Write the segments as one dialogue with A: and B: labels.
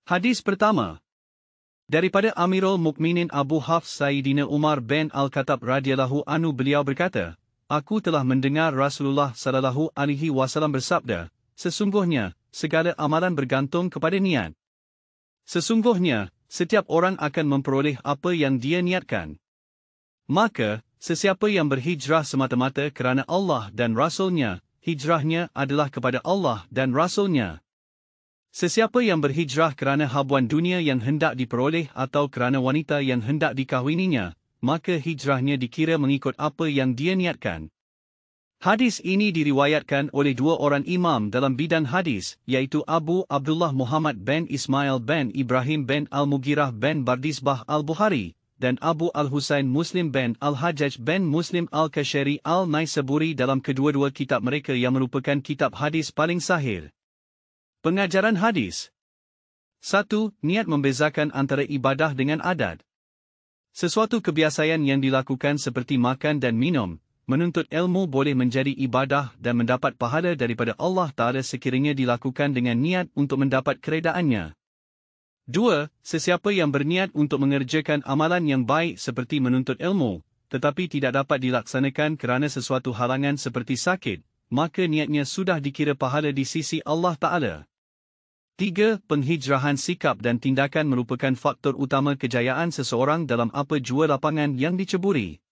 A: Hadis pertama. Daripada Amirul Mukminin Abu Hafs Sayyidina Umar bin Al-Khattab radhiyallahu anhu, beliau berkata, aku telah mendengar Rasulullah sallallahu alaihi wasallam bersabda, sesungguhnya segala amalan bergantung kepada niat. Sesungguhnya setiap orang akan memperoleh apa yang dia niatkan. Maka sesiapa yang berhijrah semata-mata kerana Allah dan Rasul-Nya, hijrahnya adalah kepada Allah dan Rasul-Nya. Sesiapa yang berhijrah kerana habuan dunia yang hendak diperoleh atau kerana wanita yang hendak dikahwininya, maka hijrahnya dikira mengikut apa yang dia niatkan. Hadis ini diriwayatkan oleh dua orang imam dalam bidang hadis, iaitu Abu Abdullah Muhammad bin Ismail bin Ibrahim bin Al-Mughirah bin Bardisbah Al-Bukhari, dan Abu Al-Husain Muslim bin Al-Hajjaj bin Muslim Al-Kashari Al-Naisaburi dalam kedua-dua kitab mereka yang merupakan kitab hadis paling sahih. Pengajaran hadis. 1. Niat membezakan antara ibadah dengan adat. Sesuatu kebiasaan yang dilakukan seperti makan dan minum, menuntut ilmu boleh menjadi ibadah dan mendapat pahala daripada Allah Ta'ala sekiranya dilakukan dengan niat untuk mendapat keredaannya. 2. Sesiapa yang berniat untuk mengerjakan amalan yang baik seperti menuntut ilmu, tetapi tidak dapat dilaksanakan kerana sesuatu halangan seperti sakit, maka niatnya sudah dikira pahala di sisi Allah Ta'ala. 3. Penghijrahan sikap dan tindakan merupakan faktor utama kejayaan seseorang dalam apa jua lapangan yang diceburi.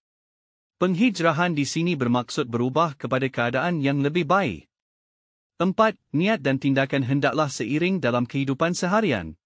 A: Penghijrahan di sini bermaksud berubah kepada keadaan yang lebih baik. 4. Niat dan tindakan hendaklah seiring dalam kehidupan seharian.